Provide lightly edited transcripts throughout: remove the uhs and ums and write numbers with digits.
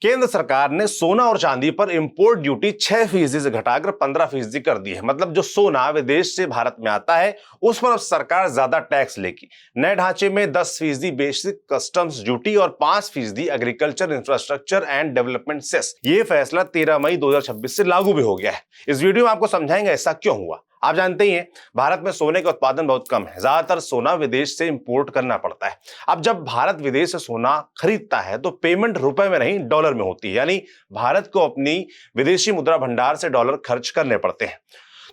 केंद्र सरकार ने सोना और चांदी पर इंपोर्ट ड्यूटी 6% से घटाकर 15% कर दी है। मतलब जो सोना विदेश से भारत में आता है उस पर अब सरकार ज्यादा टैक्स लेगी। नए ढांचे में 10% बेसिक कस्टम्स ड्यूटी और 5% agriculture infrastructure and development cess. ये फैसला 13 मई 2026 से लागू भी हो गया है। इस वीडियो में आपको समझाएंगे ऐसा क्यों हुआ। आप जानते ही हैं भारत में सोने का उत्पादन बहुत कम है, ज्यादातर सोना विदेश से इंपोर्ट करना पड़ता है। अब जब भारत विदेश से सोना खरीदता है तो पेमेंट रुपए में नहीं डॉलर में होती है, यानी भारत को अपनी विदेशी मुद्रा भंडार से डॉलर खर्च करने पड़ते हैं।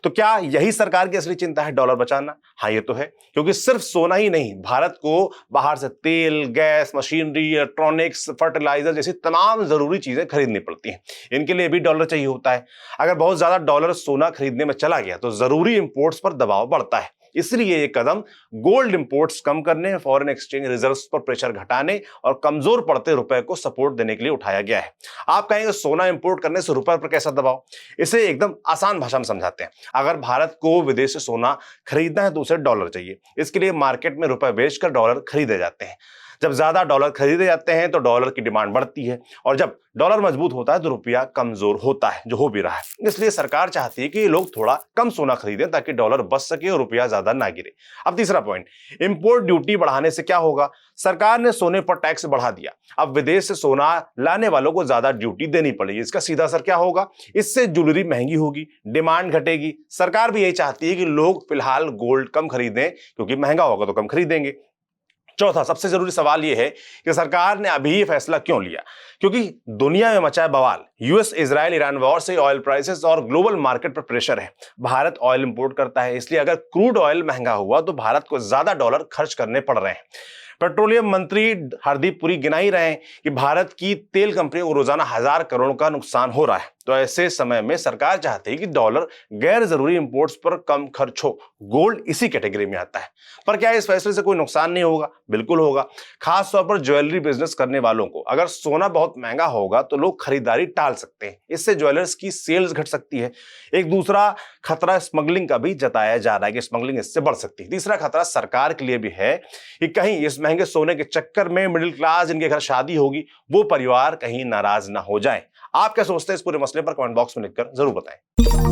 तो क्या यही सरकार की असली चिंता है, डॉलर बचाना? हाँ, ये तो है, क्योंकि सिर्फ सोना ही नहीं, भारत को बाहर से तेल, गैस, मशीनरी, इलेक्ट्रॉनिक्स, फर्टिलाइजर जैसी तमाम जरूरी चीजें खरीदनी पड़ती हैं। इनके लिए भी डॉलर चाहिए होता है। अगर बहुत ज्यादा डॉलर सोना खरीदने में चला गया तो जरूरी इंपोर्ट्स पर दबाव बढ़ता है। इसलिए ये कदम गोल्ड इंपोर्ट्स कम करने, फॉरेन एक्सचेंज रिजर्व्स पर प्रेशर घटाने और कमजोर पड़ते रुपए को सपोर्ट देने के लिए उठाया गया है। आप कहेंगे सोना इंपोर्ट करने से रुपए पर कैसा दबाव? इसे एकदम आसान भाषा में समझाते हैं। अगर भारत को विदेश से सोना खरीदना है तो उसे डॉलर चाहिए। इसके लिए मार्केट में रुपए बेचकर डॉलर खरीदे जाते हैं। जब ज्यादा डॉलर खरीदे जाते हैं तो डॉलर की डिमांड बढ़ती है और जब डॉलर मजबूत होता है तो रुपया कमजोर होता है, जो हो भी रहा है। इसलिए सरकार चाहती है कि लोग थोड़ा कम सोना खरीदें ताकि डॉलर बच सके और रुपया ज्यादा ना गिरे। अब तीसरा पॉइंट, इंपोर्ट ड्यूटी बढ़ाने से क्या होगा? सरकार ने सोने पर टैक्स बढ़ा दिया। अब विदेश से सोना लाने वालों को ज्यादा ड्यूटी देनी पड़ेगी। इसका सीधा असर क्या होगा? इससे ज्वेलरी महंगी होगी, डिमांड घटेगी। सरकार भी यही चाहती है कि लोग फिलहाल गोल्ड कम खरीदें, क्योंकि महंगा होगा तो कम खरीदेंगे। चौथा सबसे जरूरी सवाल यह है कि सरकार ने अभी ये फैसला क्यों लिया? क्योंकि दुनिया में मचा है बवाल। यूएस इजराइल ईरान वॉर से ऑयल प्राइसेस और ग्लोबल मार्केट पर प्रेशर है। भारत ऑयल इंपोर्ट करता है, इसलिए अगर क्रूड ऑयल महंगा हुआ तो भारत को ज्यादा डॉलर खर्च करने पड़ रहे हैं। पेट्रोलियम मंत्री हरदीप पुरी गिना ही रहे हैं कि भारत की तेल कंपनियों को रोजाना 1000 करोड़ का नुकसान हो रहा है। तो ऐसे समय में सरकार चाहती है कि डॉलर गैर जरूरी इंपोर्ट्स पर कम खर्च हो। गोल्ड इसी कैटेगरी में आता है। पर क्या इस फैसले से कोई नुकसान नहीं होगा? बिल्कुल होगा। खास तौर पर ज्वेलरी बिजनेस करने वालों को अगर सोना बहुत महंगा होगा तो लोग खरीदारी टाल सकते हैं। इससे ज्वेलर्स की सेल्स घट सकती है। एक दूसरा खतरा स्मगलिंग का भी जताया जा रहा है कि स्मगलिंग इससे बढ़ सकती है। तीसरा खतरा सरकार के लिए भी है कि कहीं इस महंगे सोने के चक्कर में मिडिल क्लास जिनके घर शादी होगी वो परिवार कहीं नाराज ना हो जाए। आप क्या सोचते हैं इस पूरे मसले पर? कमेंट बॉक्स में लिखकर जरूर बताएं।